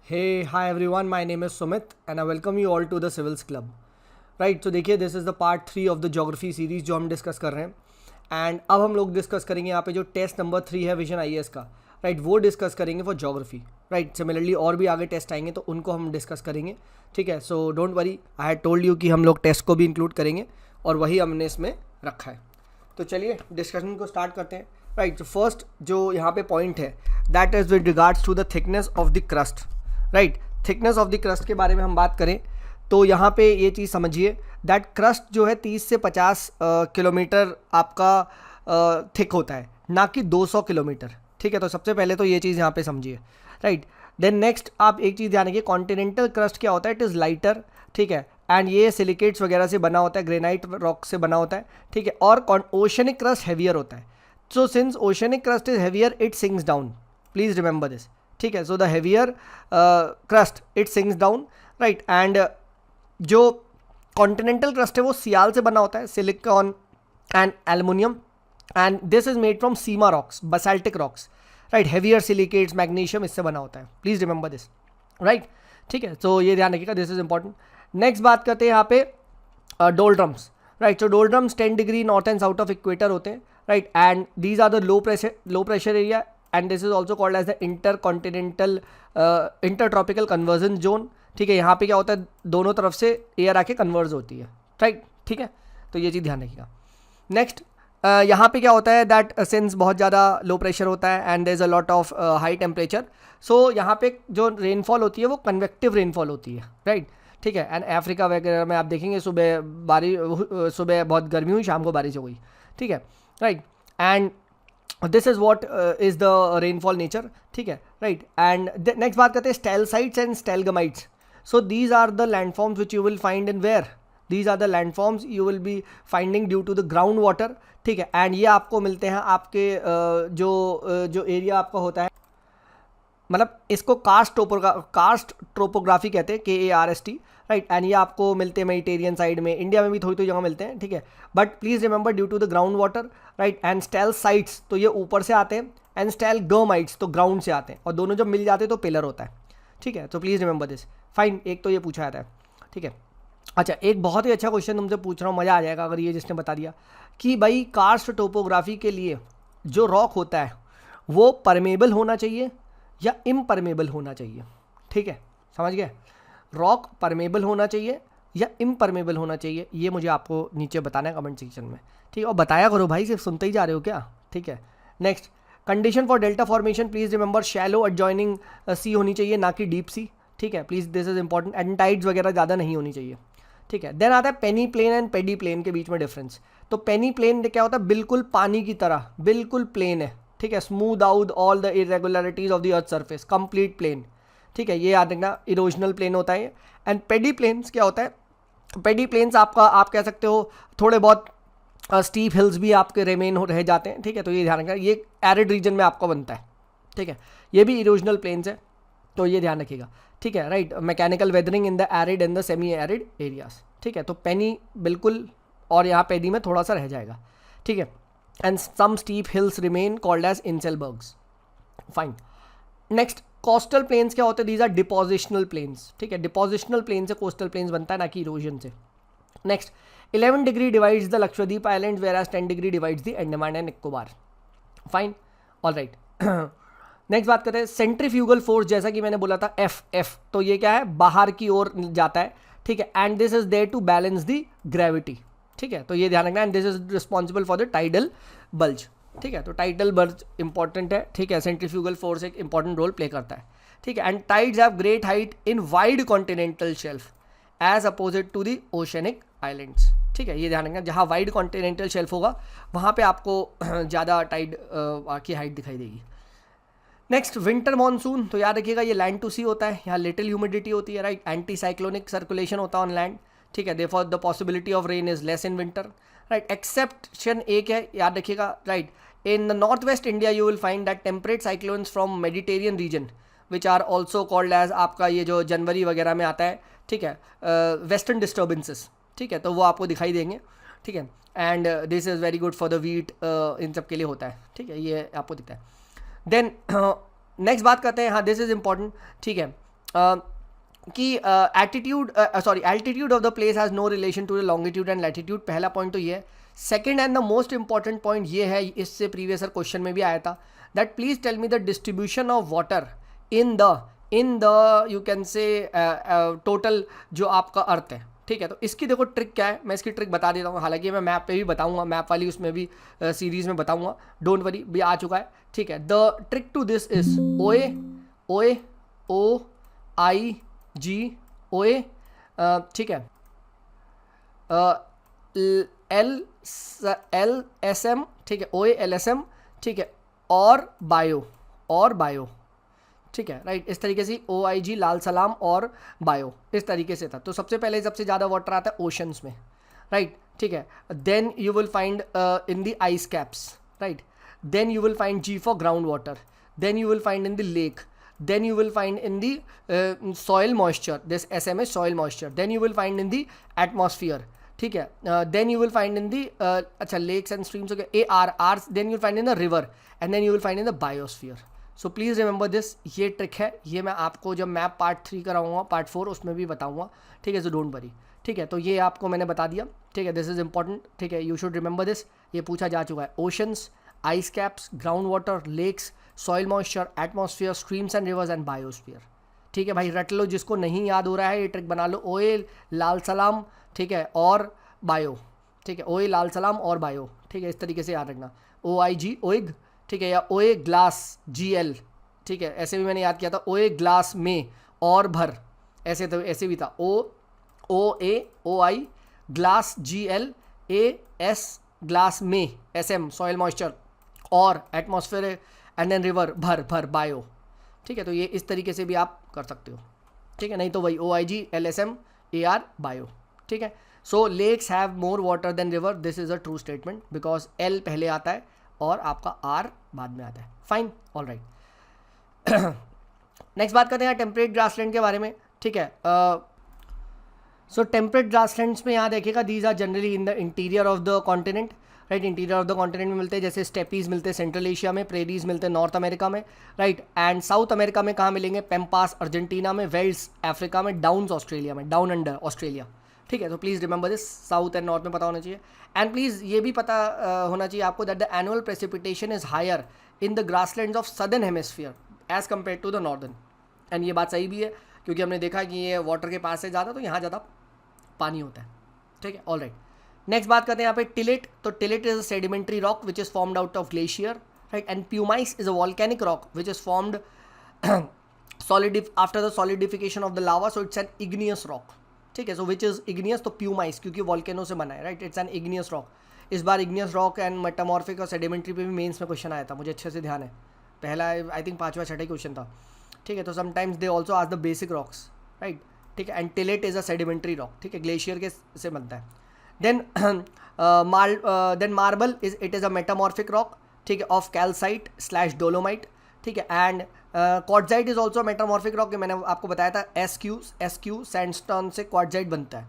Hey, hi everyone, my name is Sumit and I welcome you all to the Civils Club. Right, तो देखिए this is the part 3 of the geography series जो हम discuss कर रहे हैं. And अब हम लोग डिस्कस करेंगे यहाँ पे जो टेस्ट नंबर 3 है विजन आईएएस का. राइट, वो डिस्कस करेंगे फॉर ज्योग्राफी. राइट, सिमिलरली और भी आगे टेस्ट आएंगे तो उनको हम डिस्कस करेंगे. ठीक है, so don't worry, I had told you कि हम लोग टेस्ट को भी इंक्लूड करेंगे और वही हमने इसमें रखा है. तो चलिए डिस्कशन को स्टार्ट करते हैं. राइट, तो फर्स्ट जो यहाँ पे पॉइंट है that is with regards to the thickness of the crust. Right, thickness of the crust के बारे में हम बात करें तो यहाँ पे ये चीज़ समझिए दैट क्रस्ट जो है 30 से 50 किलोमीटर आपका थिक होता है, ना कि 200 किलोमीटर. ठीक है, तो सबसे पहले तो ये चीज़ यहाँ पे समझिए. राइट, देन नेक्स्ट आप एक चीज़ ध्यान रखिए, कॉन्टिनेंटल क्रस्ट क्या होता है, इट इज़ लाइटर. ठीक है, एंड ये सिलिकेट्स वगैरह से बना होता है, ग्रेनाइट रॉक से बना होता है. ठीक है, और ओशनिक क्रस्ट हैवियर होता है. So since oceanic crust is heavier it sinks down, please remember this. ठीक है, so the heavier crust it sinks down. Right, and जो कॉन्टिनेंटल क्रस्ट है वो सियाल से बना होता है, silicon and aluminium, and this is made from Seema rocks, basaltic rocks. Right, heavier silicates, magnesium इससे बना होता है. Please remember this. राइट, ठीक है, तो ये ध्यान रखिएगा, दिस इज इंपॉर्टेंट. नेक्स्ट बात करते हैं यहाँ पे doldrums. Right, so doldrums 10 degree north and south of equator होते हैं. Right, and these are the low pressure area and this is also called as the inter continental inter tropical convergence zone. ठीक है, यहाँ पे क्या होता है, दोनों तरफ से एयर आके कन्वर्ज होती है. राइट, ठीक है, तो ये चीज़ ध्यान रखिएगा. नेक्स्ट यहाँ पे क्या होता है दैट सिंस बहुत ज़्यादा लो प्रेशर होता है and there is a lot of high temperature, so यहाँ पे जो रेनफॉल होती है वो कन्वेक्टिव रेनफॉल होती है. राइट, ठीक है, एंड अफ्रीका वगैरह में आप देखेंगे सुबह सुबह बहुत गर्मी हुई, शाम को बारिश हो गई. ठीक है, right, and this is what is the rainfall nature. ठीक है, राइट, एंड नेक्स्ट बात करते हैं स्टेलसाइट्स and स्टेलगमाइट्स. So these are the landforms which you will find in where? These are the landforms you will be finding due to the groundwater. ठीक है, and ये आपको मिलते हैं आपके जो एरिया आपका होता है, मतलब इसको कास्ट ट्रोपोग्राफी कहते हैं, KARST. राइट, एंड ये आपको मिलते हैं मेडिटेरियन साइड में, इंडिया में भी थोड़ी थोड़ी जगह मिलते हैं. ठीक है, but please remember due to the ground water. Right, and stale sites तो ये ऊपर से आते हैं एंड स्टेल गर्माइट्स तो ग्राउंड से आते हैं, और दोनों जब मिल जाते हैं तो पिलर होता है. ठीक है, तो प्लीज़ रिमेंबर दिस. फाइन, एक तो ये पूछा जाता है. ठीक है, अच्छा, एक बहुत ही अच्छा क्वेश्चन तुमसे पूछ रहा हूँ, मज़ा आ जाएगा अगर ये जिसने बता दिया कि भाई कार्स्ट टोपोग्राफी के लिए जो रॉक होता है वो परमेबल होना चाहिए या इम्परमेबल होना चाहिए. ठीक है, समझ गए, रॉक परमेबल होना चाहिए या इम्परमेबल होना चाहिए, ये मुझे आपको नीचे बताना है कमेंट सेक्शन में. ठीक है, और बताया करो भाई, सिर्फ सुनते ही जा रहे हो क्या. ठीक है, next condition for delta formation, please remember shallow adjoining sea होनी चाहिए, ना कि डीप सी. ठीक है, please this is important, and tides वगैरह ज़्यादा नहीं होनी चाहिए. ठीक है, देन आता है पेनी प्लेन एंड पेडी प्लेन के बीच में डिफरेंस. तो पेनी प्लेन क्या होता है, बिल्कुल पानी की तरह बिल्कुल प्लेन है. ठीक है, smooth out all the irregularities of the earth surface, complete plain. ठीक है, ये याद रखना, इरोजनल प्लेन होता है. एंड पेडी प्लेन्स क्या होता है, पेडी प्लेन्स आपका आप कह सकते हो थोड़े बहुत स्टीप हिल्स भी आपके रिमेन रह जाते हैं. ठीक है, तो ये ध्यान रखना, ये एरिड रीजन में आपका बनता है. ठीक है, ये भी इरोजनल प्लेन्स है, तो ये ध्यान रखिएगा. ठीक है, right, mechanical weathering in the arid and the semi arid areas. ठीक है, तो पेनी बिल्कुल, और यहाँ पेडी में थोड़ा सा रह जाएगा. ठीक है, and some steep hills remain called as inselbergs. Fine, next coastal plains क्या होते हैं, दीज आर डिपोजिशनल प्लेन्स. ठीक है, डिपोजिशनल प्लेन से कोस्टल प्लेन्स बनता है, ना कि इरोजन से. Next 11 degree divides the Lakshadweep islands whereas 10 degree divides the Andaman and Nicobar. Fine, all right. Next बात करते हैं सेंट्रीफ्यूगल फोर्स, जैसा कि मैंने बोला था एफ, तो ये क्या है, बाहर की ओर जाता है. ठीक है, and this is there to balance the gravity. ठीक है, तो ये ध्यान रखना, and this is responsible for the tidal bulge. ठीक है, तो टाइडल बल्ज इंपॉर्टेंट है. ठीक है, सेंट्रीफ्यूगल फोर्स एक इंपॉर्टेंट रोल प्ले करता है. ठीक है, and tides have great height in wide continental shelf as opposite to the oceanic islands. ठीक है, ये ध्यान रखना, जहाँ वाइड कॉन्टिनेंटल शेल्फ होगा वहाँ पे आपको ज़्यादा टाइड की हाइट दिखाई देगी. नेक्स्ट विंटर मानसून, तो याद रखिएगा ये लैंड टू सी होता है, यहाँ लिटिल ह्यूमिडिटी होती है. राइट, एंटी साइक्लोनिक सर्कुलेशन होता है ऑन लैंड. ठीक है, therefore the possibility of rain is less in winter. Right, exception एक है, याद रखिएगा. Right, in north west India you will find that temperate cyclones from Mediterranean region which are also called as, आपका ये जो जनवरी वगैरह में आता है. ठीक है, वेस्टर्न डिस्टर्बेंसेस. ठीक है, तो वो आपको दिखाई देंगे. ठीक है, and this is very good for the wheat, इन सब के लिए होता है. ठीक है, ये आपको दिखता है. देन नेक्स्ट बात करते हैं, हाँ दिस इज़ इम्पॉर्टेंट. ठीक है, कि altitude of the place has no relation to the longitude and latitude, पहला पॉइंट तो ये है. Second and the most important point ये है, इससे प्रीवियस क्वेश्चन में भी आया था, that please tell me the distribution of water in the you can say total जो आपका अर्थ है. ठीक है, तो इसकी देखो ट्रिक क्या है, मैं इसकी ट्रिक बता देता हूँ. हालांकि मैं मैप पे भी बताऊँगा, मैप वाली उसमें भी सीरीज में बताऊँगा, डोंट वरी, भी आ चुका है. ठीक है, the trick to this is OA OIG ठीक है, LSM, ठीक है, OALSM, ठीक है, और बायो, ठीक है, राइट. इस तरीके से OIG, लाल सलाम और बायो, इस तरीके से था. तो सबसे पहले सबसे ज़्यादा वाटर आता है ओशंस में, राइट. ठीक है, then you will find in the ice caps, right. Then you will find G for ground water. Then you will find in the lake. Then you will find in the soil moisture, this SM is soil moisture. Then you will find in the atmosphere, ठीक है. Then you will find in the अच्छा lakes and streams, okay, AR. Then you will find in the river, and then you will find in the biosphere. So please remember this, ये trick है, ये मैं आपको जब map part 3 कराऊंगा, part 4 उसमें भी बताऊंगा. ठीक है, so don't worry. ठीक है, तो ये आपको मैंने बता दिया. ठीक है, दिस इज इंपॉर्टेंट. ठीक है, यू शुड रिमेंबर दिस, ये पूछा जा चुका है. Oceans, ice caps, ground water, lakes, soil moisture, atmosphere, streams and rivers and biosphere. ठीक है भाई, रट लो, जिसको नहीं याद हो रहा है ये ट्रिक बना लो. OA, लाल सलाम, ठीक है, और बायो. ठीक है, OA, लाल सलाम और बायो. ठीक है, इस तरीके से याद रखना. OIG, ओइग, ठीक है, या OA ग्लास GL. ठीक है, ऐसे भी मैंने याद किया था. OA ग्लास में और भर, ऐसे तो ऐसे भी था. OA OI glass GL, AS glass में, SM सॉइल मॉइस्चर, और एटमॉस्फेयर, एंड देन रिवर भर बायो. ठीक है, तो ये इस तरीके से भी आप कर सकते हो. ठीक है, नहीं तो वही OIG, LSM, AR बायो. ठीक है, so lakes have more water than river, this is a true statement because L पहले आता है और आपका R बाद में आता है. Fine, all right. नेक्स्ट बात करते हैं टेम्परेट ग्रासलैंड के बारे में. ठीक है, सो टेम्परेट ग्रासलैंड्स में यहाँ देखिएगा, these are generally in the interior of the continent, right. Interior of the continent में मिलते हैं, जैसे स्टेपीज मिलते हैं सेंट्रल एशिया में, प्रेरीज मिलते हैं नॉर्थ अमेरिका में, राइट. एंड साउथ अमेरिका में कहाँ मिलेंगे? पेम्पास अर्जेंटीना में, वेल्स अफ्रीका में, डाउन्स ऑस्ट्रेलिया में, डाउन अंडर ऑस्ट्रेलिया. ठीक है, तो please remember this, south and north में पता होना चाहिए. एंड प्लीज़ ये भी पता होना चाहिए आपको that the annual precipitation is higher in the grasslands of southern hemisphere as compare to the northern. And ये बात सही भी है, क्योंकि हमने देखा कि ये वाटर के पास है ज़्यादा, तो यहाँ ज़्यादा पानी होता है. ठीक है, ऑल राइट. नेक्स्ट बात करते हैं यहाँ पे टिलेट. तो tillite is a sedimentary rock which is formed out of glacier, right. And pumice is a volcanic rock which is formed after the solidification of the lava, so it's an igneous rock. ठीक है, so which is igneous, तो pumice क्योंकि volcano से बना है, right. It's an igneous rock. इस बार igneous rock and metamorphic और सेडिमेंट्री पे भी मेंस में क्वेश्चन आया था, मुझे अच्छे से ध्यान है. पहला आई थिंक 5वां 6वां क्वेश्चन था. ठीक है, तो sometimes they also as the basic rocks, right. ठीक है, and tillite is a sedimentary rock. ठीक है, ग्लेशियर के से बनता है. Then marble it is a metamorphic rock. ठीक है, ऑफ कैल्साइट / डोलोमाइट. ठीक है, and quartzite is also metamorphic rock. मैंने आपको बताया था SQ सैंडस्टोन से क्वार्टजाइट बनता है.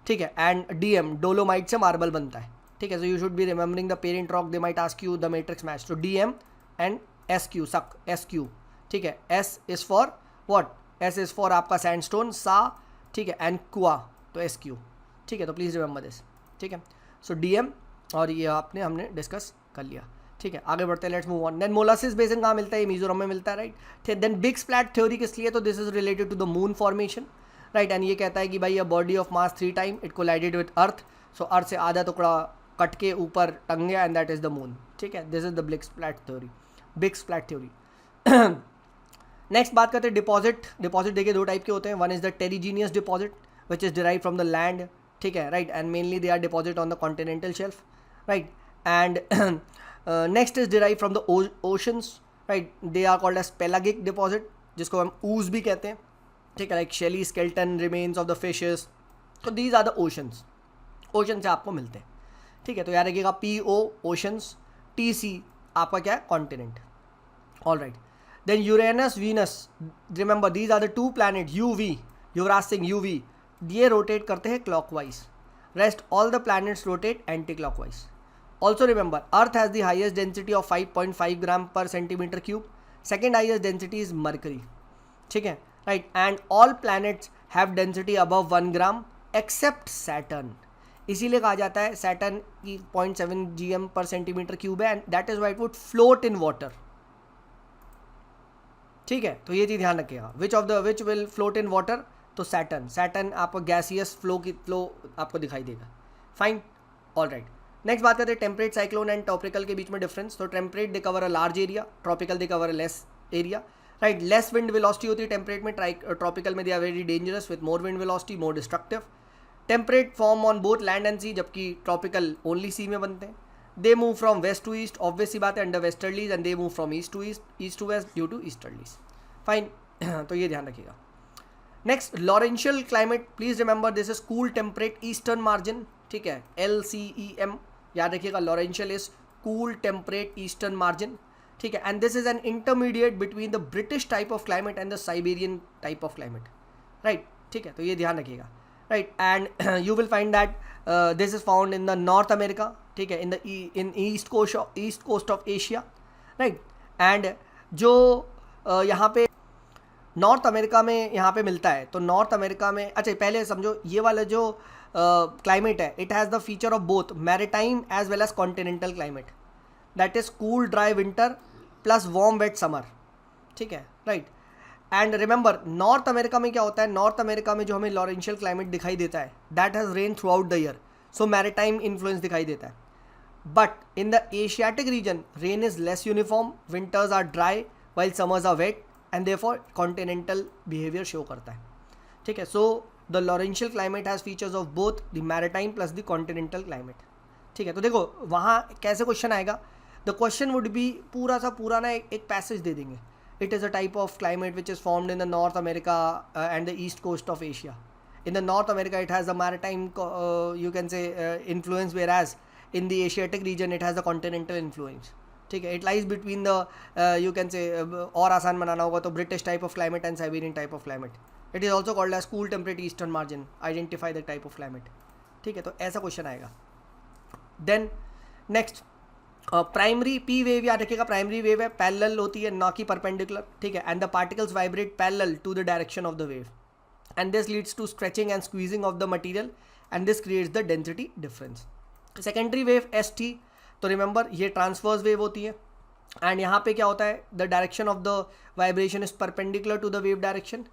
ठीक है, एंड DM डोलोमाइट से मार्बल बनता है. ठीक है, so you should B remembering the parent rock, they might ask you the matrix match. तो DM एंड SQ. ठीक है, S is for what? S is for आपका सैंडस्टोन, सा. ठीक है, एंड कुआ, तो SQ. ठीक है, तो प्लीज़ रिमेंबर दिस. ठीक है, सो DM और ये हमने डिस्कस कर लिया. ठीक है, आगे बढ़ते हैं, let's move on. Then molasses basin कहाँ मिलता है? मिजोरम में मिलता है, राइट. ठीक, देन बिग स्प्लैट थ्योरी किस लिए? तो this is related to the moon formation, right. And ये कहता है कि भाई a body of mass 3 time it collided with earth, so earth से आधा टुकड़ा कट के ऊपर टंग गया, and that is the moon. ठीक है, this is the big splat theory. Next बात करते हैं डिपॉजिट. देखिए 2 टाइप के होते हैं. One is the terrigenous deposit which is derive from the land. ठीक है, right. And mainly they are deposit on the continental shelf, right. And next is derive from the oceans, right. They are called as pelagic deposit, जिसको हम ooze भी कहते हैं. ठीक है, like shelly skeleton remains of the fishes. तो these are the oceans, ocean से आपको मिलते हैं. ठीक है, तो याद रखिएगा PO ओशंस, TC आपका क्या है? Continent. All right. Then Uranus, Venus, remember these are the 2 planet. Yuvraj Singh UV, ये रोटेट करते हैं clockwise. Rest all the planets rotate anti clockwise. Also remember earth has the highest density of 5.5 gram per centimetre cube. Second highest density is Mercury. ठीक है, right, and all planets have density above 1 gram except Saturn. इसीलिए कहा जाता है Saturn की 0.7 GM पर centimetre cube है, and that is why it would float in water. ठीक है, तो ये चीज़ ध्यान रखिएगा, which will float in water, तो सैटर्न आपको गैसियस फ्लो आपको दिखाई देगा। Fine, all right. नेक्स्ट बात करते हैं टेम्परेट साइक्लोन एंड ट्रॉपिकल के बीच में डिफरेंस। तो temperate they cover a large area, tropical they cover a less area, right. Less wind velocity होती है टेम्परेट में, ट्रॉपिकल में they are very dangerous with more wind velocity, more destructive. Temperate form on both land and sea, जबकि tropical only sea में बनते हैं। They move from west to east, obvious सी बात है, under westerlies, and they move from east to west due to easterlies. Fine, तो ये ध्यान रखिएगा। Next, Laurentian climate, please remember this is cool temperate eastern margin, ठीक है, LCEM याद रखिएगा। Laurentian is cool temperate eastern margin, ठीक है, and this is an intermediate between the British type of climate and the Siberian type of climate, right, ठीक है, तो ये ध्यान रखिएगा, right. And you will find that this is found in the north America, ठीक है, इन east coast of Asia, right. And जो यहाँ पे नॉर्थ अमेरिका में यहाँ पे मिलता है, तो नॉर्थ अमेरिका में, अच्छा पहले समझो ये वाला जो क्लाइमेट है, it has the feature of both maritime as well as continental climate, that is cool dry winter plus warm wet summer, ठीक है, right. And remember North America में क्या होता है, नॉर्थ अमेरिका में जो हमें लॉरेंशियल क्लाइमेट दिखाई देता है, that has rain throughout the year, so maritime influence दिखाई देता है। But in the Asiatic region rain is less uniform, winters are dry while summers are wet, and therefore continental behaviour show करता है, ठीक है। So the Laurentian climate has features of both the maritime plus the continental climate, ठीक है। तो देखो वहाँ कैसे क्वेश्चन आएगा, द क्वेश्चन वुड बी पूरा ना एक पैसेज दे देंगे, it is a type of climate which is formed in the north America and the east coast of Asia. In the north America it has the maritime you can say influence, whereas in the Asiatic region it has the continental influence, ठीक है। It lies between the you can say, और आसान बनाना होगा तो British type of climate and Siberian type of climate. It is also called as cool temperate eastern margin, identify the type of climate, ठीक है, तो ऐसा क्वेश्चन आएगा। Then next, primary P wave याद रखिएगा, प्राइमरी वेव है parallel होती है, ना कि परपेंडिकुलर, ठीक है, and the particles vibrate parallel to the direction of the wave, and this leads to stretching and squeezing of the material, and this creates the density difference. Secondary wave ST, तो remember ये transverse wave होती है, and यहाँ पे क्या होता है, the direction of the vibration is perpendicular to the wave direction,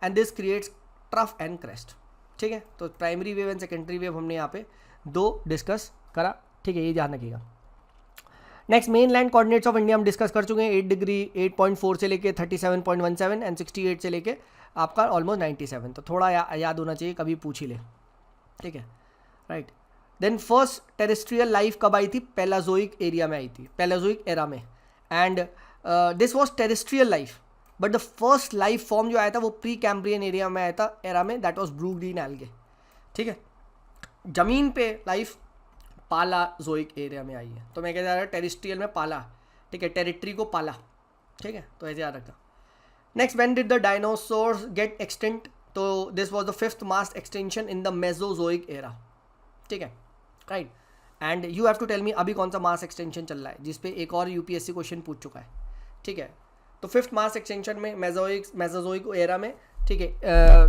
and this creates trough and crest, ठीक है। तो primary wave and secondary wave हमने यहाँ पे दो डिस्कस करा, ठीक है, ये ध्यान रखिएगा। Next, main land coordinates of India हम डिस्कस कर चुके हैं, 8 डिग्री 8.4 से लेके 37.17 एंड 68 से लेके आपका ऑलमोस्ट 97, तो थोड़ा याद होना चाहिए, कभी पूछ ही ले, ठीक है, right. Then first terrestrial life कब आई थी, पैलाजोइक एरिया में आई थी, पैलाजोइक एरा में, and this was terrestrial life, but the first life form जो आया था वो प्री कैम्ब्रियन एरिया में आया था, एरा में, that was blue green algae, ठीक है। जमीन पे लाइफ पालाजोइक एरिया में आई है, तो मैं कह रहा टेरेस्ट्रियल में पाला, ठीक है, टेरिटरी को पाला, ठीक है, तो ऐसे याद रखना। Next, when did the dinosaurs get extinct, तो this was the 5th mass extension in the Mesozoic era, ठीक है, right. And you have to tell me अभी कौन सा मास एक्सटेंशन चल रहा है, जिसपे एक और UPSC क्वेश्चन पूछ चुका है, ठीक है। तो 5th मास एक्सटेंशन में मेसोजोइक एरा में, ठीक है,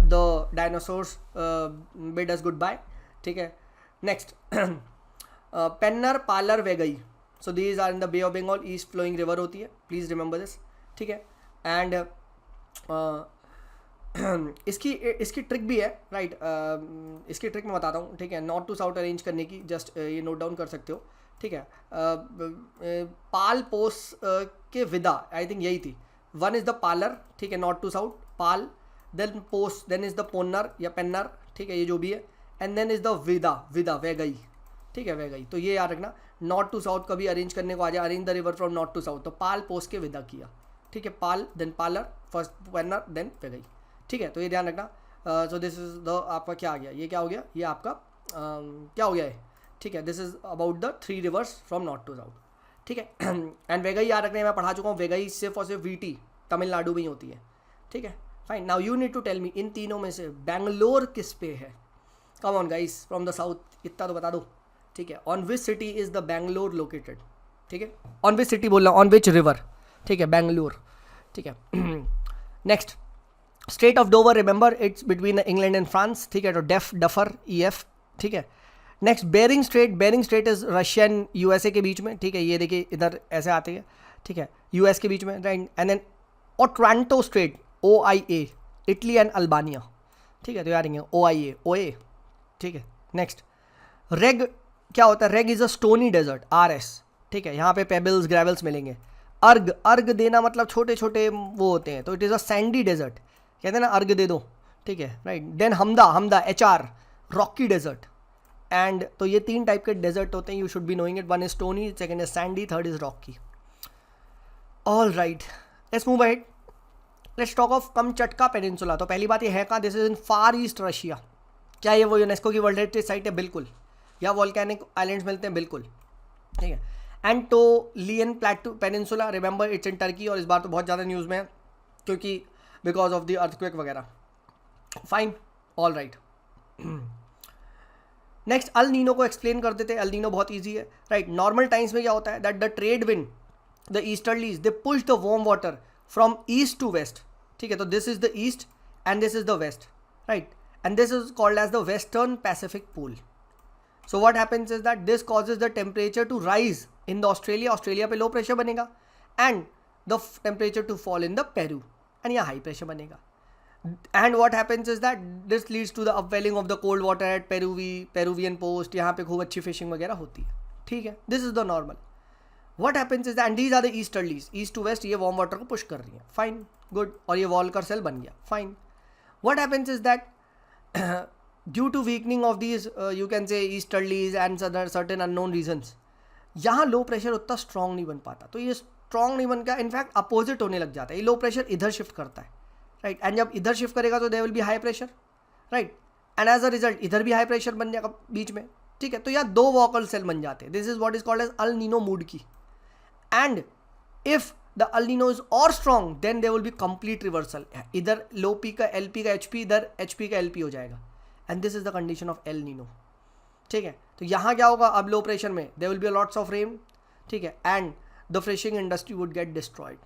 the dinosaurs bid us good bye, ठीक है। Next, Pennar, Palar, Vaigai, so these are in the bay of Bengal, east flowing river होती है, प्लीज रिमेंबर दिस, ठीक है। एंड इसकी ट्रिक भी है, राइट, इसकी ट्रिक मैं बताता हूँ, ठीक है, नॉर्थ टू साउथ अरेंज करने की, जस्ट ये नोट डाउन कर सकते हो, ठीक है। पाल पोस के विदा, आई थिंक यही थी, वन इज़ द पालर, ठीक है, नॉर्थ टू साउथ पाल, देन पोस, देन इज़ द पोन्नर या पेन्नर, ठीक है, ये जो भी है, एंड देन इज़ द विदा वेगई, ठीक है, वेगई, तो ये याद रखना, नॉर्थ टू साउथ कभी अरेंज करने को आ जाए, arrange the river from north to south, तो पाल पोस के विदा किया, ठीक है, पाल then Palar, first Pennar then Vaigai, ठीक है, तो ये ध्यान रखना। सो दिस इज द आपका क्या आ गया, ये क्या हो गया, ये आपका क्या हो गया है, ठीक है, this is about the 3 rivers from north to south, ठीक है। एंड वेगई याद रखने मैं पढ़ा चुका हूँ, वेगई सिर्फ और सिर्फ VT तमिलनाडु में ही होती है, ठीक है, fine. Now you need to tell me इन तीनों में से बैंगलोर किस पे है, come on guys from the south, इतना तो बता दो, ठीक है। On which city is the Bangalore located, ठीक है, ऑन विच सिटी बोल रहा हूँ, ऑन विच रिवर, ठीक है, बैंगलोर, ठीक है। Next, strait of Dover remember it's between England and France, ठीक है, तो डेफ डफर ई एफ, ठीक है। Next Bering strait is Russia and USA के बीच में, ठीक है, ये देखिए इधर ऐसे आती है, ठीक है, यूएस के बीच में, right. And then Otranto strait OIA, Italy and Albania, ठीक है, तो यार OIA OA, ठीक है। नेक्स्ट रेग क्या होता है, reg is a stony desert RS, ठीक है, यहाँ पे पेबल्स ग्रेवल्स मिलेंगे। अर्ग देना मतलब छोटे छोटे वो होते हैं, तो it is a sandy desert, कहते हैं ना अर्ग दे दो, ठीक है, right. Then hamada HR rocky desert, and तो ये 3 टाइप के डेजर्ट होते हैं, you should be knowing it. 1 is stony, second is sandy, third is rocky. All right, let's move ahead, let's talk of Kamchatka peninsula. तो पहली बात ये है कहाँ, this is in far east Russia. क्या ये वो यूनेस्को की वर्ल्ड हेरिटेज साइट है? बिल्कुल। या वॉल्केनिक आइलैंड्स मिलते हैं? बिल्कुल, ठीक है। Anatolian प्लेटू peninsula, remember it's in Turkey, और इस बार तो बहुत ज़्यादा न्यूज़ में है क्योंकि बिकॉज ऑफ द अर्थक्वेक वगैरह। Fine, all right. Next El Nino को एक्सप्लेन कर देते हैं। अल नीनो बहुत ईजी है, राइट। नॉर्मल टाइम्स में क्या होता है, that the trade wind, the easterlies, they push the warm water from east to west, ठीक है, तो this is the east and this is the west, right, and this is called as the western Pacific pool. So what happens is that this causes the temperature to rise in the Australia पे low pressure बनेगा, and the temperature to fall in the Peru, and यहाँ high pressure बनेगा। And what happens is that this leads to the upwelling of the cold water at Peruvian coast, यहाँ पे खूब अच्छी fishing वगैरह होती है, ठीक है, this is the normal। What happens is that, and these are the easterlies, east to west, ये warm water को push कर रही है, fine, good, और ये Volcker cell बन गया, fine। What happens is that due to weakening of these you can say easterlies and certain unknown reasons, यहाँ लो प्रेशर उतना स्ट्रॉन्ग नहीं बन पाता, तो ये स्ट्रॉन्ग नहीं बन का इनफैक्ट अपोजिट होने लग जाता है, ये लो प्रेशर इधर शिफ्ट करता है, राइट, एंड जब इधर शिफ्ट करेगा तो there will be high pressure, right, and as a result इधर भी हाई प्रेशर बन जाएगा बीच में, ठीक है, तो यहाँ 2 वॉकल सेल बन जाते हैं। This is what is called as El Nino mood की, and if the El Nino is और strong then there will be complete reversal, इधर लो पी का LP का HP, इधर HP का LP हो जाएगा, and this is the condition of El Nino, ठीक है। तो यहाँ क्या होगा, अब लो प्रेशर में there will be lots of rain, ठीक है, and the fishing industry would get destroyed,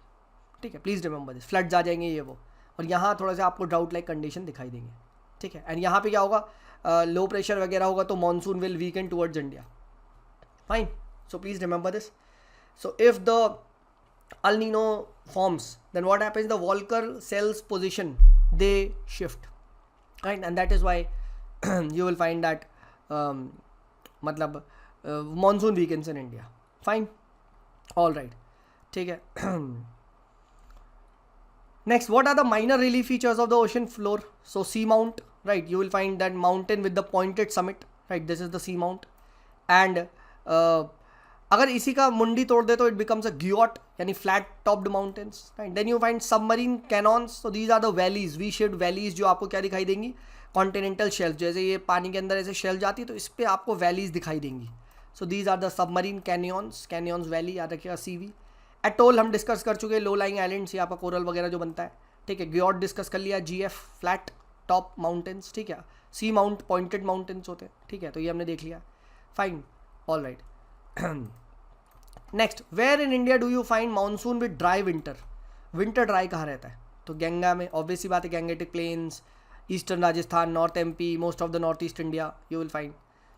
ठीक है, प्लीज रिमेंबर दिस, फ्लड्स आ जाएंगे ये वो, और यहाँ थोड़ा सा आपको ड्राउट लाइक कंडीशन दिखाई देंगे, ठीक है, एंड यहाँ पे क्या होगा, लो प्रेशर वगैरह होगा तो monsoon will weaken towards India, fine, so please remember this. So if the El Nino forms then what happens, the Walker cells position they shift, right, and that is why you will find that मतलब monsoon weekends in India, fine, all right, ठीक है। Next, what are the minor relief features of the ocean floor? So sea mount, right, you will find that mountain with the pointed summit, right, this is the sea mount, and अगर इसी का मुंडी तोड़ दे तो it becomes a gyot, यानी flat topped mountains, right, then you find submarine canyons, so these are the valleys, V-shaped valleys, जो आपको क्या दिखाई देंगी, कॉन्टिनेंटल शेल्फ, जैसे ये पानी के अंदर ऐसे शेल्फ जाती है तो इस पर आपको वैलीज दिखाई देंगी, so these are the submarine canyons valley, याद रखिएगा, CV। एटोल हम डिस्कस कर चुके हैं, लो लाइंग आइलैंड्स, या आपका कोरल वगैरह जो बनता है, ठीक है। ग्योट डिस्कस कर लिया, GF फ्लैट टॉप माउंटेन्स, ठीक है, सी माउंट पॉइंटेड माउंटेन्स होते हैं, ठीक है, तो ये हमने देख लिया, fine, all right. Next, where in India do you find monsoon with dry winter, winter dry कहाँ रहता है, तो गंगा में, ऑब्वियसली बात है, Gangetic plains, eastern Rajasthan, north MP, most of the north east India you will find,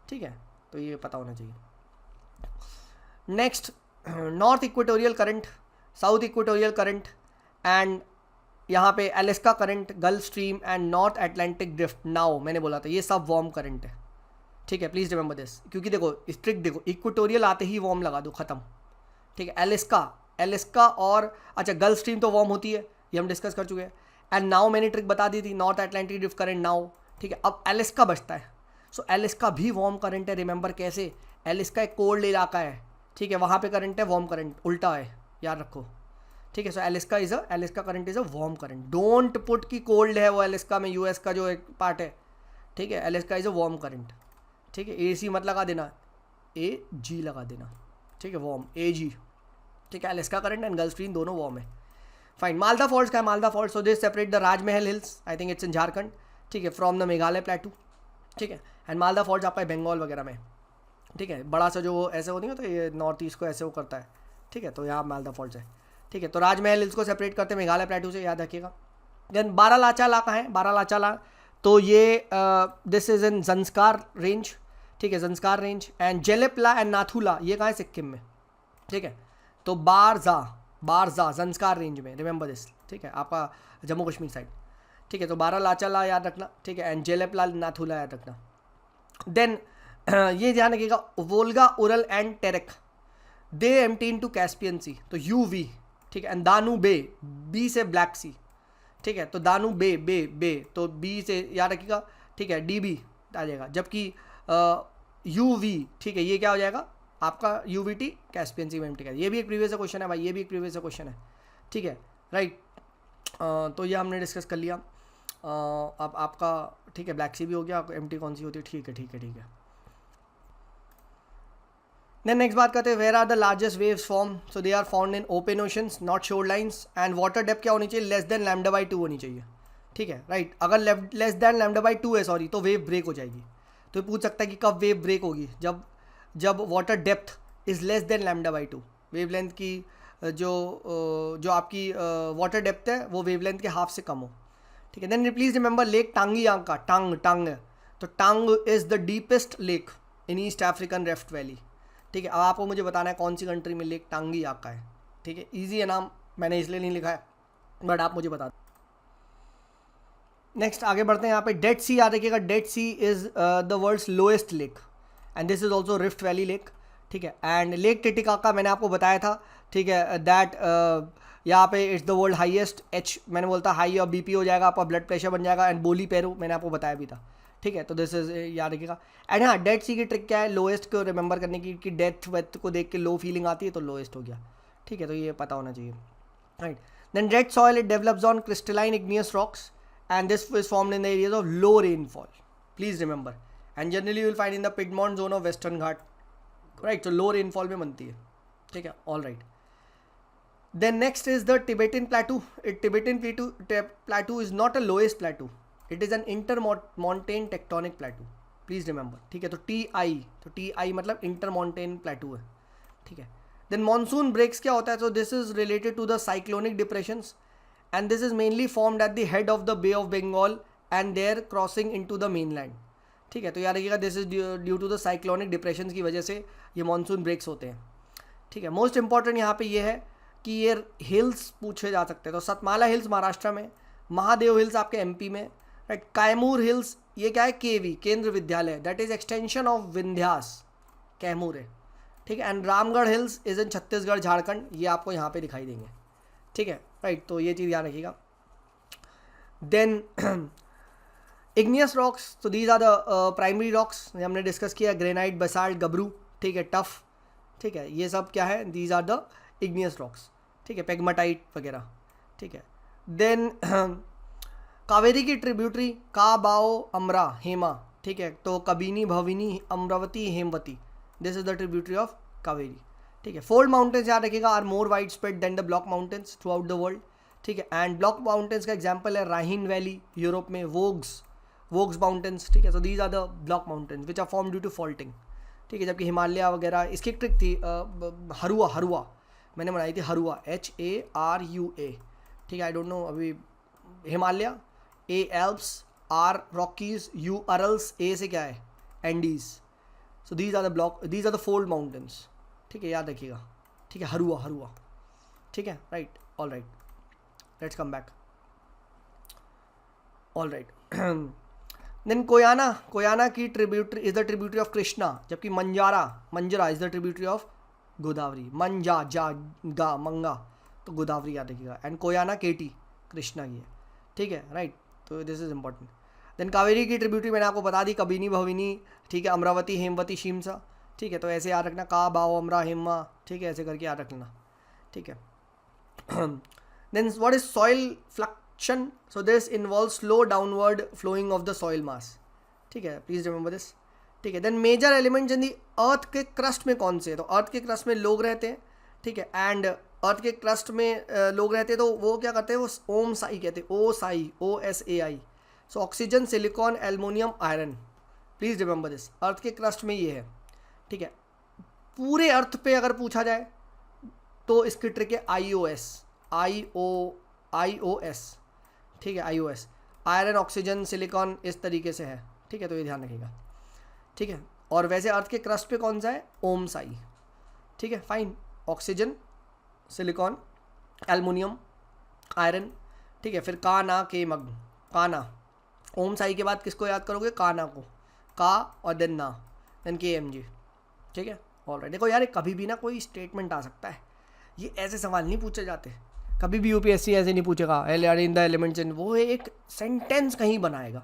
ठीक है, तो ये पता होना चाहिए। Next, north equatorial current, south equatorial current, and यहाँ पे Alaska current, Gulf Stream and North Atlantic Drift, now मैंने बोला था ये सब वार्म करंट है, ठीक है, प्लीज रिमेंबर दिस, क्योंकि देखो स्ट्रिक्ट देखो, इक्वेटोरियल आते ही वार्म लगा दो, खत्म, ठीक है। अलास्का और अच्छा गल्फ स्ट्रीम तो वार्म होती है, ये हम डिस्कस कर चुके हैं, एंड नाउ मैंने ट्रिक बता दी थी, north Atlantic drift current now, ठीक है। अब अलास्का बचता है, सो अलास्का भी वार्म करंट है, रिमेंबर कैसे, अलास्का एक कोल्ड इलाका है, ठीक है, वहाँ पे करंट है वार्म करंट, उल्टा है, याद रखो, ठीक है। So Alaska current is a warm current, don't put की कोल्ड है वो अलास्का में, US का जो एक पार्ट है, ठीक है, Alaska is a warm current, ठीक है, AC मत लगा देना, AG लगा देना, ठीक है, वार्म AG, ठीक है। Alaska current and gulf stream दोनों वार्म है, फाइन। मालदा फॉल्ट्स का है, Malda fault, so this separate the Rajmahal hills, I think it's in Jharkhand, ठीक है, फ्रॉम द मेघालय प्लेटू, ठीक है, एंड मालदा फॉल्ट्स आपका बंगाल वगैरह में, ठीक है, बड़ा सा जो ऐसे होती है तो ये नॉर्थ ईस्ट को ऐसे वो करता है, ठीक है, तो यहाँ मालदा फॉल्ट्स है, ठीक है। तो राजमहल हिल्स को सेपरेट करते हैं मेघालय प्लेटू से, याद रखिएगा, देन बारालाचाला कहाँ है, बारालाचाला तो ये this is in Zanskar range, ठीक है, Zanskar range. And Jelepla and Nathula ये कहाँ है, सिक्किम में, ठीक है। तो बारजा जंस्कार रेंज में, रिमेंबर दिस, ठीक है, आपका जम्मू कश्मीर साइड, ठीक है। तो बारालाचाला याद रखना, ठीक है, एंड जेलेपला नाथुला याद रखना। देन ये ध्यान रखिएगा, Volga Ural and Terek they empty into Caspian sea, तो यूवी, ठीक है। एंड दानू बे, बी से ब्लैक सी, ठीक है, तो दानू बे बे तो बी से याद रखिएगा, ठीक है, डी बी आ जाएगा। जबकि यूवी, ठीक है, ये क्या हो जाएगा आपका यूवीटी कैस्पियन सी में एम्प्टी कर। ये भी एक प्रीवियस क्वेश्चन है भाई, ये भी एक प्रीवियस क्वेश्चन है, ठीक है, राइट। तो ये हमने डिस्कस कर लिया। अब आपका, ठीक है, ब्लैक सी भी हो गया, एम्प्टी कौन सी होती है, ठीक है, ठीक है, ठीक है। देन नेक्स्ट बात करते हैं, where are the largest waves form, so they are found in open oceans not shorelines, and water depth क्या होनी चाहिए, लेस देन λ/2 होनी चाहिए, ठीक है, राइट। अगर लेस देन λ/2 है सॉरी, तो वेव ब्रेक हो जाएगी। तो पूछ सकता है कि कब वेव ब्रेक होगी, जब water depth is less than λ/2, wavelength की जो आपकी वाटर डेप्थ है वो वेवलेंथ के हाफ से कम हो, ठीक है। Then please remember lake Tanganyika का टांग है, तो Tang is the deepest lake in east African rift valley, ठीक है। अब आपको मुझे बताना है कौन सी कंट्री में लेक टांगियांग का है, ठीक है। ईजी है नाम, मैंने इसलिए नहीं लिखा है, बट आप मुझे बता दो। नेक्स्ट आगे बढ़ते हैं, यहाँ पे डेड सी याद रखिएगा, Dead Sea is the world's lowest lake and this is also rift valley lake, ठीक है। एंड लेक टिटिकाका मैंने आपको बताया था, ठीक है, दैट यहाँ पे it's the world highest, H मैंने बोलता हाई और बीपी हो जाएगा, आपका ब्लड प्रेशर बन जाएगा। एंड बोली पेरू मैंने आपको बताया भी था, ठीक है। तो दिस इज याद रखिएगा। एंड हाँ, डेड सी की ट्रिक क्या है, लोएस्ट को रिमेंबर करने की, कि डेथ वेथ को देख के लो फीलिंग आती है तो लोएस्ट हो गया, ठीक है। तो ये पता होना चाहिए, right. Then red soil it develops on crystalline igneous rocks and this is formed in the areas of low rainfall, please remember. And generally you will find in the piedmont zone of western Ghat, right. तो low rainfall में बनती है, ठीक है, all right. Then next is the Tibetan plateau. Tibetan plateau is not a lowest plateau. It is an intermontane tectonic plateau. Please remember, ठीक है। तो TI मतलब intermontane plateau है, ठीक है। Then monsoon breaks क्या होता है, so this is related to the cyclonic depressions and this is mainly formed at the head of the Bay of Bengal and there crossing into the mainland, ठीक है। तो याद रखिएगा, this is due to the cyclonic depressions की वजह से ये monsoon breaks होते हैं, ठीक है। मोस्ट इंपॉर्टेंट यहाँ पे ये है कि ये हिल्स पूछे जा सकते हैं, तो सतमाला हिल्स महाराष्ट्र में, महादेव हिल्स आपके एमपी में, राइट। कैमूर हिल्स ये क्या है, केवी केंद्र विद्यालय, that is extension of Vindhyas, Kaimur है, ठीक है। And Ramgarh hills is in Chhattisgarh Jharkhand, ये आपको यहाँ पे दिखाई देंगे, ठीक है, राइट। तो ये चीज़ ध्यान रखिएगा। देन इग्नियस रॉक्स, तो these are the primary rocks, हमने डिस्कस किया, ग्रेनाइट, बसाल्ट, गबरू, ठीक है, टफ, ठीक है, ये सब क्या है, these are the igneous rocks, ठीक है, पेगमाटाइट वगैरह, ठीक है। देन कावेरी की ट्रिब्यूटरी का, बाओ, अमरा, हेमा, ठीक है। तो Kabini, Bhavani, Amaravati, Hemavati, this is the tributary of Kaveri, ठीक है। फोल्ड माउंटेन्स याद रखिएगा are more wide spread than the block mountains throughout the world, ठीक है। एंड ब्लॉक माउंटेन्स का एग्जाम्पल है राहिन वैली यूरोप में, वोग्स माउंटेन्स, ठीक है। So these are the block mountains which are form due to faulting, ठीक है। जबकि हिमालय वगैरह, इसकी एक ट्रिक थी, हरुआ मैंने बनाई थी, हरुआ HARUA, ठीक है। आई डोंट नो अभी, Himalaya, A Alps, R Rockies, U Urals, A से क्या है, Andes, so these are the fold mountains, ठीक है, याद रखिएगा, ठीक है। हरुआ, ठीक है, right, all right. Let's come back, all right. Then Koyna की tributary is the tributary of Krishna, जबकि Manjra is the tributary of Godavari, मंगा, तो गोदावरी याद रखिएगा। एंड कोयाना केटी कृष्णा की है, ठीक है, राइट। तो this is important. Then Kaveri की ट्रिब्यूटरी मैंने आपको बता दी, कबिनी, भविनी, ठीक है, अमरावती, हेमवती, शिमसा, ठीक है। तो ऐसे याद रखना, का, बाओ, अमरा, हेमा, ठीक है, ऐसे करके याद रखना, ठीक है। Then what is solifluction, so this involve slow downward flowing of the soil mass, ठीक है, प्लीज रिमेंबर दिस, ठीक है। Then major elements in the earth के क्रस्ट में कौन से है, तो अर्थ के क्रस्ट में लोग रहते हैं, ठीक है। एंड अर्थ के क्रस्ट में लोग रहते हैं, तो वो क्या करते हैं, वो ओम साई कहते हैं, OSAI। So oxygen, silicon, aluminium, iron, please remember this, earth के क्रस्ट में ये है, ठीक है। पूरे अर्थ पे अगर पूछा जाए तो इसकी ट्रिक है IOS, ठीक है, IOS। आयरन, ऑक्सीजन, सिलिकॉन इस तरीके से है, ठीक है, तो ये ध्यान रखिएगा, ठीक है। और वैसे अर्थ के क्रस्ट पे कौन सा है, ओम्स आई, ठीक है, fine. Oxygen, silicon, aluminium, iron, ठीक है। फिर का ना के मग, काना, ओम्स आई के बाद किसको याद करोगे, काना को, का और देन KMG, ठीक है। ऑलराइट, देखो यार कभी भी ना कोई स्टेटमेंट आ सकता है, ये ऐसे सवाल नहीं पूछे जाते, कभी भी UPSC ऐसे नहीं पूछेगा इन द एलिमेंट्स इन, वो एक सेंटेंस कहीं बनाएगा,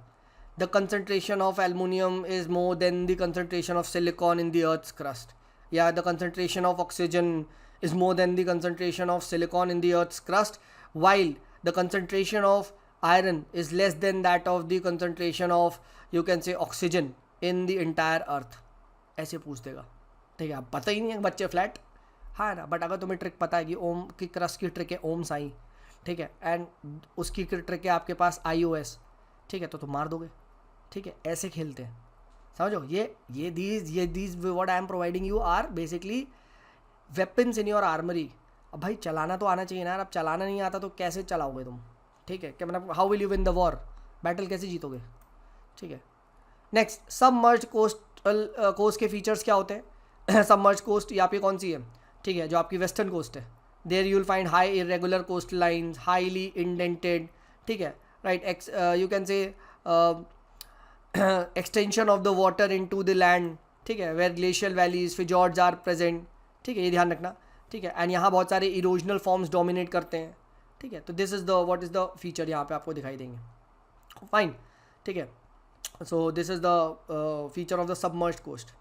the concentration of aluminium is more than the concentration of silicon in the earth's crust, या the concentration of oxygen is more than the concentration of silicon in the earth's crust, while the concentration of iron is less than that of the concentration of, you can say, oxygen in the entire earth। ऐसे पूछ देगा, ठीक है। अब पता ही नहीं है बच्चे फ्लैट, हाँ ना, बट अगर तुम्हें ट्रिक पता है कि ओम की क्रस्ट की ट्रिक है ओम्स आई, ठीक है, एंड उसकी ट्रिक है आपके पास IOS, ठीक है, तो तुम मार दोगे, ठीक है। ऐसे खेलते हैं, समझो, ये these what I am providing you are basically weapons in your armoury. अब भाई चलाना तो आना चाहिए ना यार, अब चलाना नहीं आता तो कैसे चलाओगे तुम, ठीक है, क्या मतलब how will you win the war, battle कैसे जीतोगे, ठीक है। नेक्स्ट, सबमर्ज्ड कोस्ट के फीचर्स क्या होते हैं। सबमर्ज्ड कोस्ट यहाँ पे कौन सी है, ठीक है, जो आपकी वेस्टर्न कोस्ट है, there you will find high irregular coast lines, highly indented, ठीक है, right, you can say extension of the water into the land, ठीक है, where glacial valleys, fjords are present, ठीक है, ये ध्यान रखना, ठीक है। एंड यहाँ बहुत सारे इरोजनल फॉर्म्स डोमिनेट करते हैं, ठीक है, तो this is the what is the feature यहाँ पे आपको दिखाई देंगे, फाइन, ठीक है। So this is the feature of the submerged coast.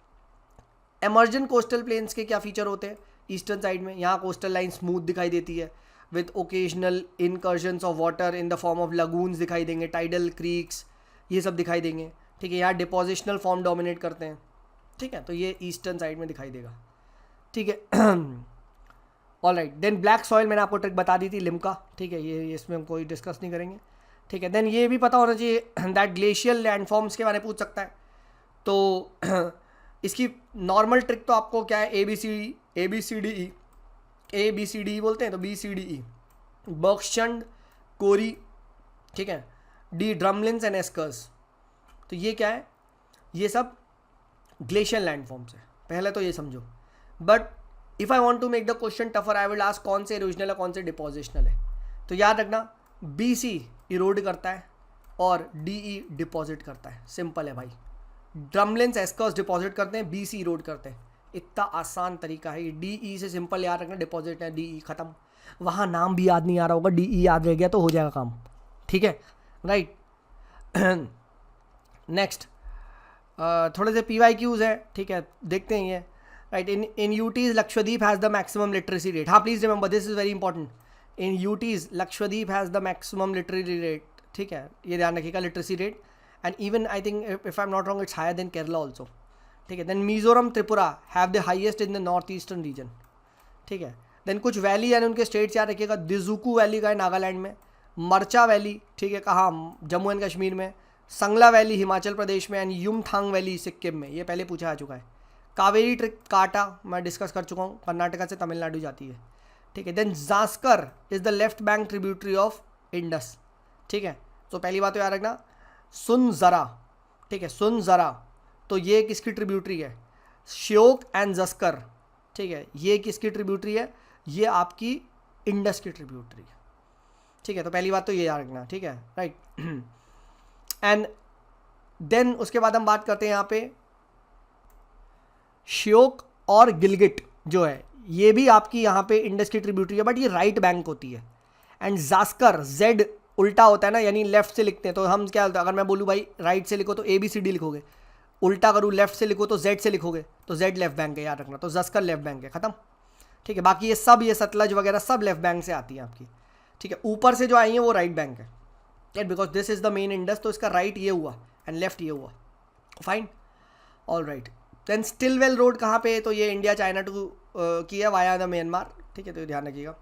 Emergent coastal plains के क्या फीचर होते हैं, ईस्टर्न साइड में यहाँ कोस्टल लाइन स्मूथ दिखाई देती है, with occasional incursions of water in the form of lagoons दिखाई देंगे, टाइडल क्रीक्स, ये सब दिखाई देंगे, ठीक है। यहाँ डिपोजिशनल फॉर्म डोमिनेट करते हैं, ठीक है, तो ये ईस्टर्न साइड में दिखाई देगा, ठीक है। ऑलराइट, देन ब्लैक सॉइल मैंने आपको ट्रिक बता दी थी, लिम्का, ठीक है, ये इसमें हम कोई डिस्कस नहीं करेंगे, ठीक है। देन ये भी पता होना चाहिए दैट ग्लेशियल लैंडफॉर्म्स के बारे में पूछ सकता है, तो इसकी नॉर्मल ट्रिक तो आपको क्या है, ABCDE बोलते हैं, तो BCDE, बर्कशंड, कोरी, ठीक है, D ड्रमलिन्स एंड एस्कर्स, तो ये क्या है, ये सब ग्लेशियल लैंडफॉर्म्स है, पहले तो ये समझो। But if I want to make the question tougher, I will ask कौन से इरोजनल है कौन से डिपोजिशनल है, तो याद रखना BC इरोड करता है और DE डिपॉजिट करता है, सिंपल है भाई। ड्रमलिन्स एस्कर्स डिपॉजिट करते हैं, BC इरोड करते हैं, इतना आसान तरीका है ये। DE से सिंपल याद रखना, डिपॉजिट है, DE खत्म, वहाँ नाम भी याद नहीं आ रहा होगा, DE याद रह गया तो हो जाएगा काम, ठीक है, राइट। नेक्स्ट थोड़े से PYQs है, ठीक है, देखते हैं ये, राइट। इन UTs Lakshadweep has the maximum literacy rate, हाँ please remember this is very important, in UTs Lakshadweep has the maximum literacy rate, ठीक है, ये ध्यान रखिएगा, literacy rate, and even I think if I am not wrong it's higher than Kerala also, ठीक है। देन Mizoram, Tripura have the highest in the north eastern region, ठीक है। देन कुछ वैली यानी उनके स्टेट्स याद रखिएगा, दिजुकू वैली का है नागालैंड में, मर्चा वैली, ठीक है, कहाँ, जम्मू एंड कश्मीर में, संगला वैली हिमाचल प्रदेश में, एंड युमथांग वैली सिक्किम में, ये पहले पूछा आ चुका है। कावेरी ट्रिक काटा मैं डिस्कस कर चुका हूँ, कर्नाटका से तमिलनाडु जाती है, ठीक है। Then Zanskar is the left bank tributary of Indus, ठीक है, तो पहली बात तो याद रखना, सुन ज़रा, ठीक है, सुन ज़रा, तो ये किसकी ट्रिब्यूटरी है, श्योक एंड जस्कर, ठीक है, ये किसकी ट्रिब्यूटरी है, ये आपकी इंडस की ट्रिब्यूटरी है, ठीक है, तो पहली बात तो ये याद रखना, ठीक है, राइट। एंड देन उसके बाद हम बात करते हैं यहाँ पे श्योक और गिलगिट जो है, ये भी आपकी यहाँ पे इंडस की ट्रिब्यूटरी है, बट ये राइट बैंक होती है। एंड जास्कर, जेड उल्टा होता है ना, यानी लेफ्ट से लिखते हैं, तो हम क्या, अगर मैं बोलूँ भाई राइट से लिखो तो ABCD लिखोगे, उल्टा करूँ लेफ्ट से लिखो तो Z से लिखोगे, तो Z लेफ्ट बैंक है, याद रखना, तो जास्कर लेफ्ट बैंक है, खत्म, ठीक है। बाकी ये सब, ये सतलज वगैरह सब लेफ्ट बैंक से आती है आपकी, ठीक है। ऊपर से जो आई है वो राइट बैंक है, right, because this is the main Indus, तो इसका राइट ये हुआ एंड लेफ्ट ये हुआ, fine, all right. Then Stilwell road कहाँ पे है, तो ये इंडिया चाइना टू की है वाया द म्यांमार, ठीक है, तो ध्यान रखिएगा।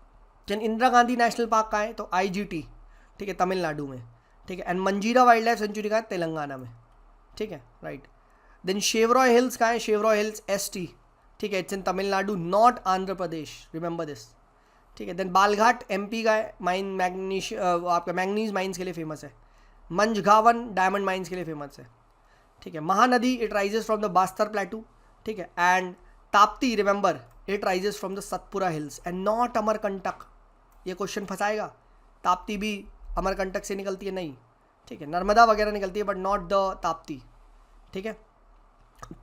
Then Indira Gandhi national park कहाँ है, तो IGT, ठीक है, तमिलनाडु में, ठीक है। एंड मंजीरा वाइल्ड लाइफ सेंचुरी कहाँ है, तेलंगाना में, ठीक है, राइट। देन शेवरॉय हिल्स कहाँ है, शेवरॉय हिल्स ST, ठीक है, it's in Tamil Nadu, not Andhra Pradesh, remember this, ठीक है। देन बालघाट एमपी का है, माइन आपका मैंगनीज माइंस के लिए फेमस है। मंझगावन डायमंड माइंस के लिए फेमस है, ठीक है। Mahanadi it rises from the Bastar plateau, ठीक है। And Tapti remember it rises from the Satpura hills and not Amarkantak. ये क्वेश्चन फंसाएगा, ताप्ती भी अमरकंटक से निकलती है नहीं, ठीक है। नर्मदा वगैरह निकलती है बट नॉट द ताप्ती, ठीक है।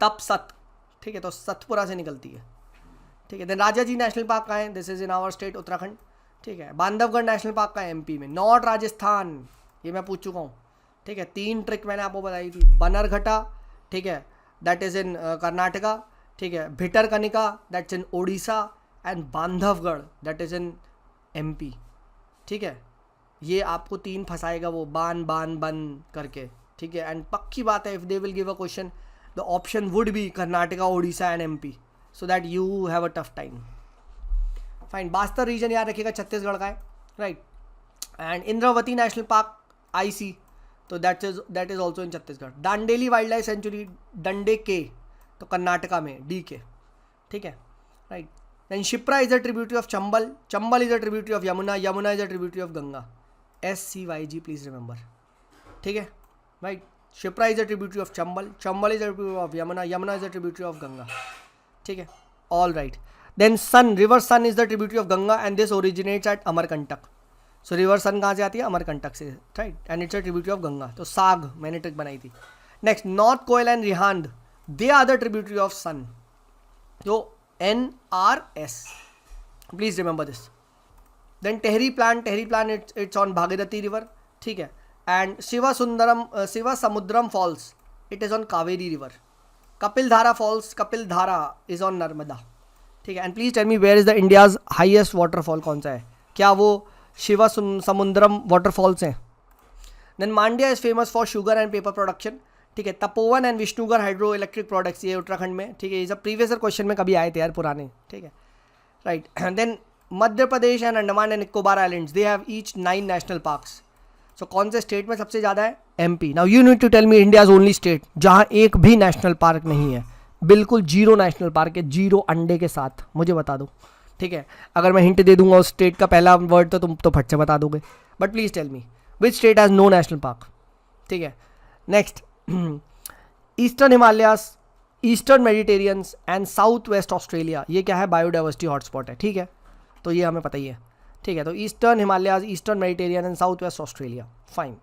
तपसत, ठीक है, तो सतपुरा से निकलती है, ठीक है। देन राजाजी नेशनल पार्क का है, this is in our state Uttarakhand, ठीक है। बांधवगढ़ नेशनल पार्क का है एमपी में, नॉट राजस्थान, ये मैं पूछ चुका हूँ, ठीक है। 3 ट्रिक मैंने आपको बताई थी। बनरघटा, ठीक है, दैट इज इन कर्नाटका, ठीक है। Bhitarkanika that's in Odisha and Bandhavgarh that is in MP, ठीक है। ये आपको 3 फंसाएगा वो बान बन करके, ठीक है। एंड पक्की बात है, if they will give a question the option would be Karnataka, Odisha and MP, so that you have a tough time. Fine, Bastar region याद रखिएगा छत्तीसगढ़ का है, right. And Indravati national park आईसी, तो that is also in Chhattisgarh. Dandeli wildlife sanctuary डंडे के, तो कर्नाटका में डी के, ठीक है, right. Then Shipra is a tributary of Chambal, Chambal is a tributary of Yamuna, Yamuna is a tributary of Ganga, SCYG please remember, ठीक है, right. Shipra is a tributary of Chambal, Chambal is a tributary of Yamuna, Yamuna is a tributary of Ganga, ठीक है, all right. Then Son, river Son is the tributary of Ganga and this originates at Amarkantak, so river Son कहाँ से आती है? अमरकंटक से, right, and it's a tributary of Ganga, तो साग मैंने ट्रिक बनाई थी। Next, north Koel and Rihand, they are the tributary of Son, तो NRS, please remember this. Then Tehri plan it's on Bhagirathi river, ठीक है। And Shiva Samudram falls it is on Kaveri river. Kapildhara falls, Kapildhara is on Narmada, ठीक है। And please tell me where is the India's highest waterfall, कौन सा है? क्या वो शिवा समुद्रम वाटरफॉल्स हैं? Then Mandya is famous for sugar and paper production, ठीक है। Tapovan and Vishnugarh hydro electric products, ये उत्तराखंड में, ठीक है। ये सब प्रीवियस क्वेश्चन में कभी आए थे यार, पुराने, ठीक है, right. Then Madhya Pradesh and Andaman and Nicobar islands, they have each 9 national parks, so कौन से स्टेट में सबसे ज़्यादा है? MP। Now you need to tell me India's only state जहाँ एक भी नेशनल पार्क नहीं है, बिल्कुल 0 नेशनल पार्क है, 0 अंडे के साथ, मुझे बता दो, ठीक है। अगर मैं हिंट दे दूंगा उस स्टेट का पहला वर्ड तो तुम तो फट से बता दोगे, but please tell me which state has no national park, ठीक है। Next, eastern Himalayas, eastern Mediterraneans and south west Australia, ये क्या है? बायोडाइवर्सिटी हॉटस्पॉट है, ठीक है, तो ये हमें पता ही है, ठीक है। तो eastern Himalayas, eastern Mediterranean and south west Australia, fine.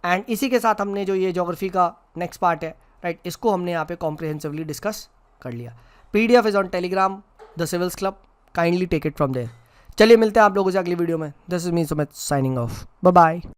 And इसी के साथ हमने जो ये ज्योग्राफी का नेक्स्ट पार्ट है, राइट, इसको हमने यहाँ पे कॉम्प्रिहेंसिवली डिस्कस कर लिया। PDF is on Telegram, the civils club, kindly take it from there. चलिए मिलते हैं आप लोगों से अगली वीडियो में। This is me Sumit signing off, bye bye.